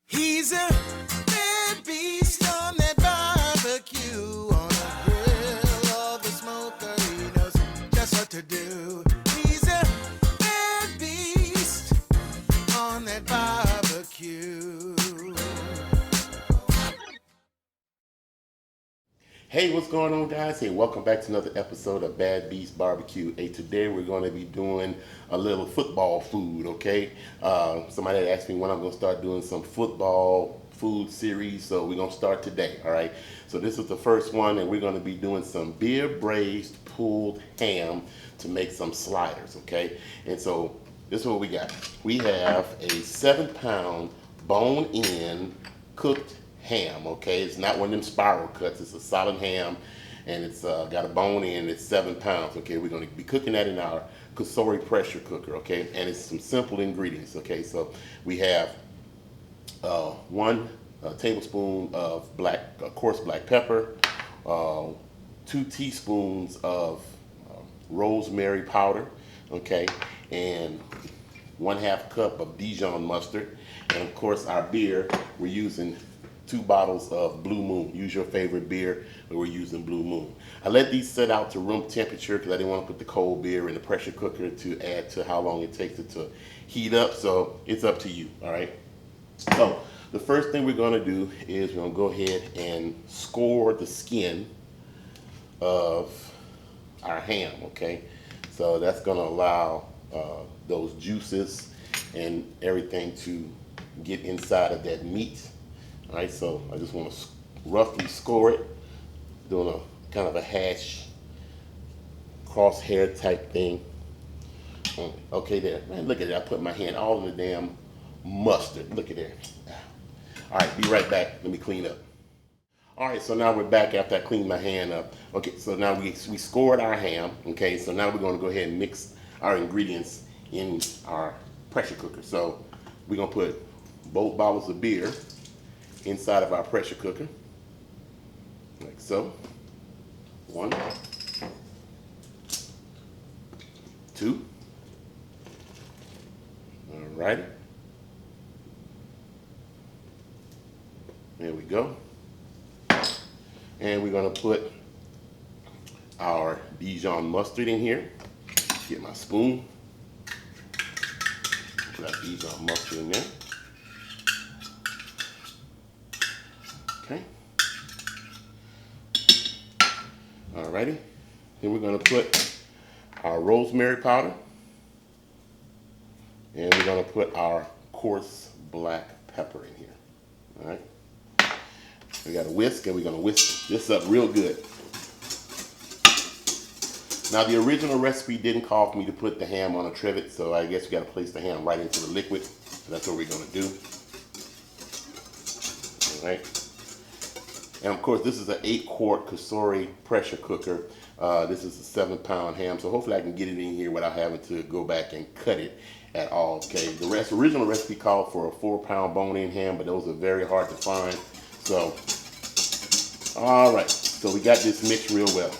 He's a bad beast on that barbecue, on the grill or the smoker. He knows just what to do. He's a bad beast on that barbecue. Hey, what's going on, guys? Hey, welcome back to another episode of Bad Beast Barbecue. Hey, today we're going to be doing a little football food, okay? Somebody had asked me when I'm going to start doing some football food series, so we're going to start today, all right? So this is the first one, and we're going to be doing some beer braised pulled ham to make some sliders, okay? And so this is what we got. We have a 7-pound bone-in cooked ham, okay? It's not one of them spiral cuts. It's a solid ham, and it's got a bone in. It's 7 pounds, okay? We're going to be cooking that in our Cosori pressure cooker, okay? And it's some simple ingredients, okay? So we have 1 tablespoon of coarse black pepper, 2 teaspoons of rosemary powder, okay? And 1/2 cup of Dijon mustard, and of course our beer, we're using 2 bottles of Blue Moon. Use your favorite beer, but we're using Blue Moon. I let these set out to room temperature because I didn't want to put the cold beer in the pressure cooker to add to how long it takes it to heat up, so it's up to you, all right? So the first thing we're going to do is we're going to go ahead and score the skin of our ham, okay? So that's going to allow those juices and everything to get inside of that meat. All right, so I just want to roughly score it, doing a kind of a hash crosshair type thing. Okay, there, man, look at that. I put my hand all in the damn mustard. Look at there. All right, be right back. Let me clean up. All right, so now we're back after I cleaned my hand up. Okay, so now we scored our ham. Okay, so now we're going to go ahead and mix our ingredients in our pressure cooker. So we're going to put both bottles of beer inside of our pressure cooker, like so. 1, 2. All right. There we go. And we're gonna put our Dijon mustard in here. Get my spoon. Put our Dijon mustard in there. Okay. Alrighty. Then we're going to put our rosemary powder. And we're going to put our coarse black pepper in here. Alright. We got a whisk, and we're going to whisk this up real good. Now the original recipe didn't call for me to put the ham on a trivet, so I guess we got to place the ham right into the liquid. So that's what we're going to do. Alright. And of course, this is an 8-quart Cosori pressure cooker. This is a 7-pound ham, so hopefully I can get it in here without having to go back and cut it at all. Okay, the original recipe called for a 4-pound bone-in ham, but those are very hard to find. So, all right, so we got this mixed real well.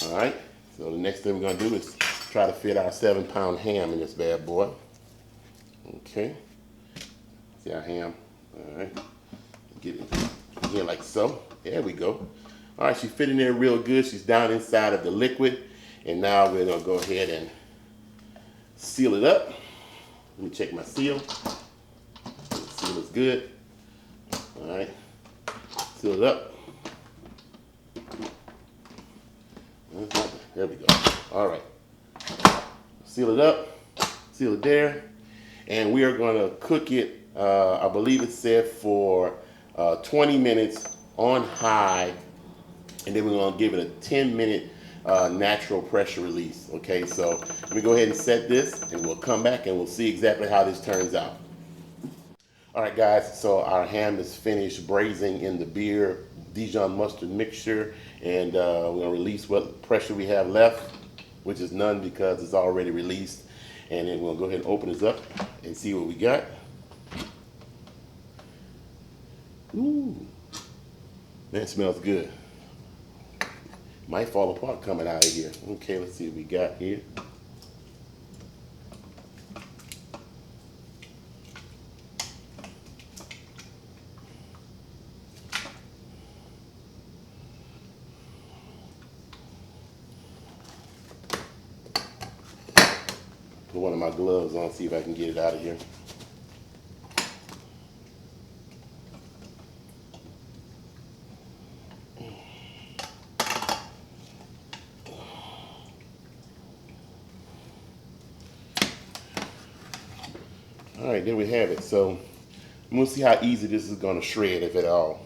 All right, so the next thing we're gonna do is try to fit our 7-pound ham in this bad boy. Okay, see our ham. All right, get it here like so. There we go. All right, she's fitting there real good. She's down inside of the liquid. And now we're gonna go ahead and seal it up. Let me check my seal. The seal is good. All right, seal it up. There we go. All right, seal it up, seal it there. And we are gonna cook it, I believe it said for 20 minutes on high, and then we're going to give it a 10-minute natural pressure release. Okay, so let me go ahead and set this, and we'll come back and we'll see exactly how this turns out. All right, guys, so our ham is finished braising in the beer Dijon mustard mixture, and we're going to release what pressure we have left, which is none because it's already released. And then we'll go ahead and open this up and see what we got. Ooh, that smells good. Might fall apart coming out of here. Okay, let's see what we got here. put one of my gloves on, see if I can get it out of here. All right, there we have it. So we'll see how easy this is going to shred, if at all.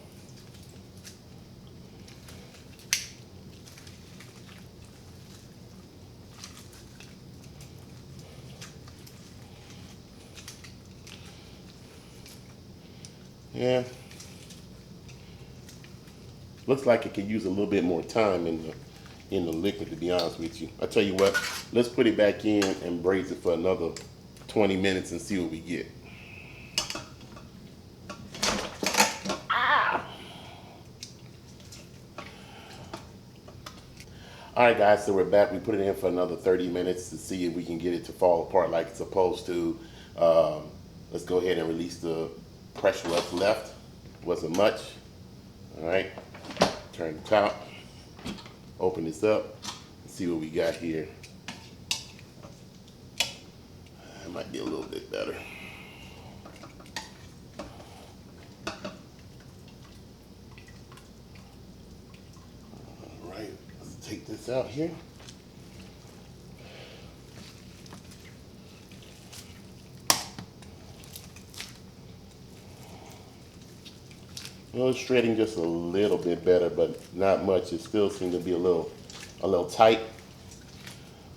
Yeah, looks like it could use a little bit more time in the liquid, to be honest with you. I tell you what, let's put it back in and braise it for another 20 minutes and see what we get. All right, guys, so we're back. We put it in for another 30 minutes to see if we can get it to fall apart like it's supposed to. Let's go ahead and release the pressure what's left. Wasn't much. All right, turn the top, open this up, and see what we got here. It might be a little bit better. All right, let's take this out here. Well, it's shredding just a little bit better, but not much. It still seems to be a little tight.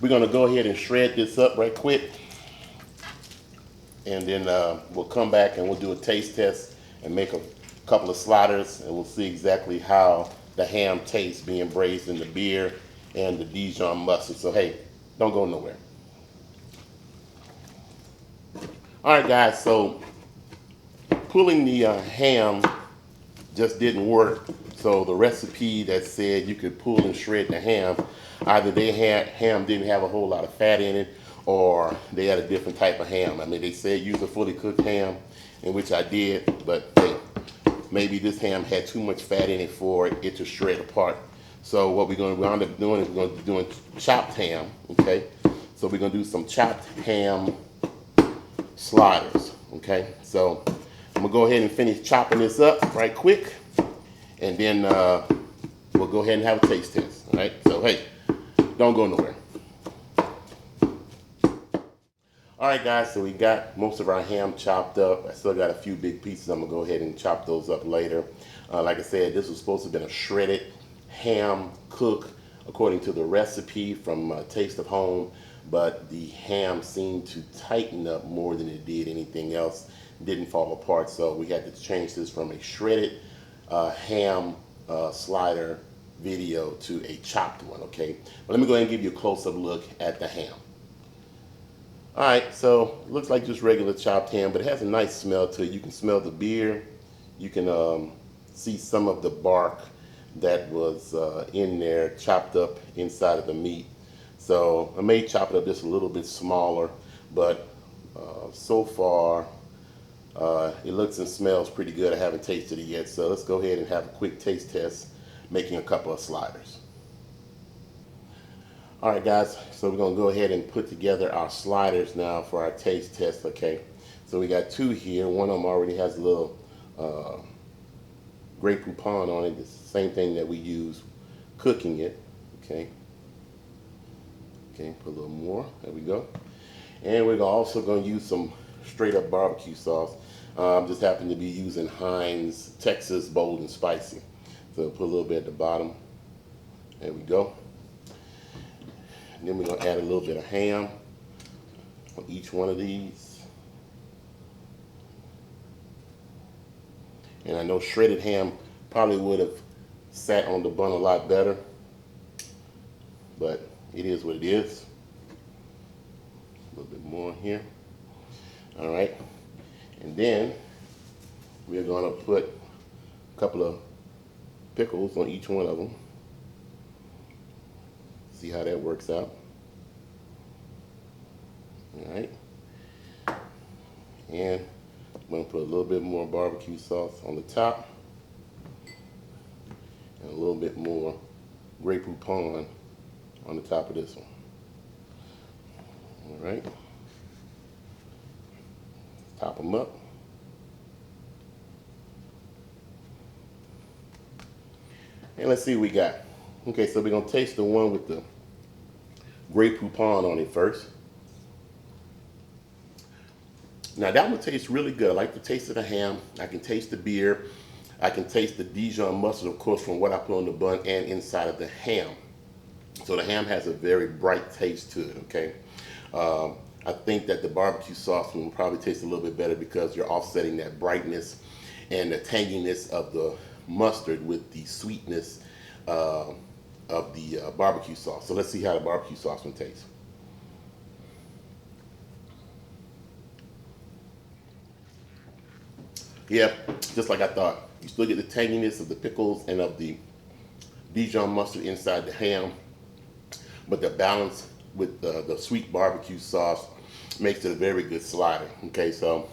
We're gonna go ahead and shred this up right quick, and then we'll come back and we'll do a taste test and make a couple of sliders, and we'll see exactly how the ham tastes being braised in the beer and the Dijon mustard. So hey, don't go nowhere. All right, guys. So pulling the ham just didn't work. So the recipe that said you could pull and shred the ham, either ham didn't have a whole lot of fat in it, or they had a different type of ham. I mean, they said use a fully cooked ham, in which I did, but hey, maybe this ham had too much fat in it for it to shred apart. So what we're going to wind up doing is we're going to be doing chopped ham, okay? So we're going to do some chopped ham sliders, okay? So I'm gonna go ahead and finish chopping this up right quick, and then we'll go ahead and have a taste test. All right, so hey, don't go nowhere. All right, guys, so we got most of our ham chopped up. I still got a few big pieces. I'm gonna go ahead and chop those up later. Like I said, this was supposed to have been a shredded ham cook according to the recipe from Taste of Home, but the ham seemed to tighten up more than it did anything else. Didn't fall apart, so we had to change this from a shredded ham slider video to a chopped one, okay? But let me go ahead and give you a close-up look at the ham. All right, so it looks like just regular chopped ham, but it has a nice smell to it. You can smell the beer. You can see some of the bark that was in there, chopped up inside of the meat. So I may chop it up just a little bit smaller, but so far, it looks and smells pretty good. I haven't tasted it yet, so let's go ahead and have a quick taste test, making a couple of sliders. All right, guys, so we're gonna go ahead and put together our sliders now for our taste test, okay? So we got two here. One of them already has a little Grey Poupon on it. It's the same thing that we use cooking it, okay? Okay, put a little more, there we go. And we're also gonna use some straight up barbecue sauce. Just happen to be using Heinz Texas Bold and Spicy. So put a little bit at the bottom. There we go. And then we're gonna add a little bit of ham on each one of these. And I know shredded ham probably would have sat on the bun a lot better, but it is what it is. A little bit more here. All right. And then we're going to put a couple of pickles on each one of them. See how that works out. All right. And I'm going to put a little bit more barbecue sauce on the top, and a little bit more Grey Poupon on the top of this one. All right. Top them up. And let's see what we got. Okay, so we're gonna taste the one with the Grey Poupon on it first. Now that one tastes really good. I like the taste of the ham. I can taste the beer. I can taste the Dijon mustard, of course, from what I put on the bun and inside of the ham. So the ham has a very bright taste to it, okay? I think that the barbecue sauce will probably taste a little bit better because you're offsetting that brightness and the tanginess of the mustard with the sweetness of the barbecue sauce. So let's see how the barbecue sauce one tastes. Yeah, just like I thought. You still get the tanginess of the pickles and of the Dijon mustard inside the ham, but the balance with the sweet barbecue sauce makes it a very good slider. Okay, so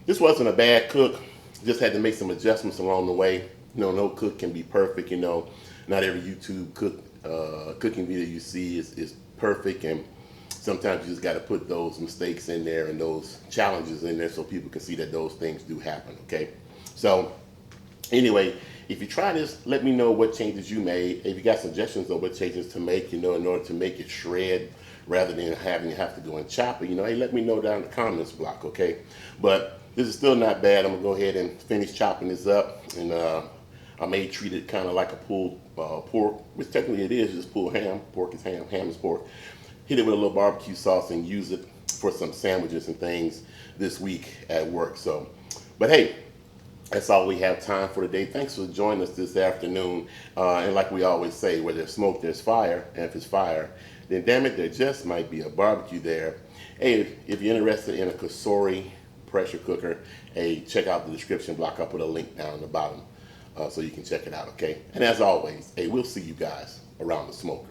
this wasn't a bad cook. Just had to make some adjustments along the way. You know, no cook can be perfect. You know, not every YouTube cooking video you see is perfect, and sometimes you just got to put those mistakes in there and those challenges in there so people can see that those things do happen. Okay, so anyway, if you try this, let me know what changes you made. If you got suggestions on what changes to make, you know, in order to make it shred rather than having you have to go and chop it, you know, hey, let me know down in the comments block, okay? But this is still not bad. I'm gonna go ahead and finish chopping this up, and I may treat it kind of like a pulled pork, which technically it is just pulled ham. Pork is ham, ham is pork. Hit it with a little barbecue sauce and use it for some sandwiches and things this week at work. So, but hey, that's all we have time for today. Thanks for joining us this afternoon. And like we always say, where there's smoke, there's fire. And if it's fire, then damn it, there just might be a barbecue there. Hey, if you're interested in a Cosori pressure cooker, hey, check out the description block. I'll put a link down in the bottom so you can check it out, okay? And as always, hey, we'll see you guys around the smoker.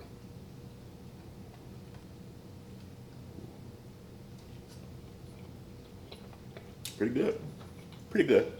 Pretty good. Pretty good.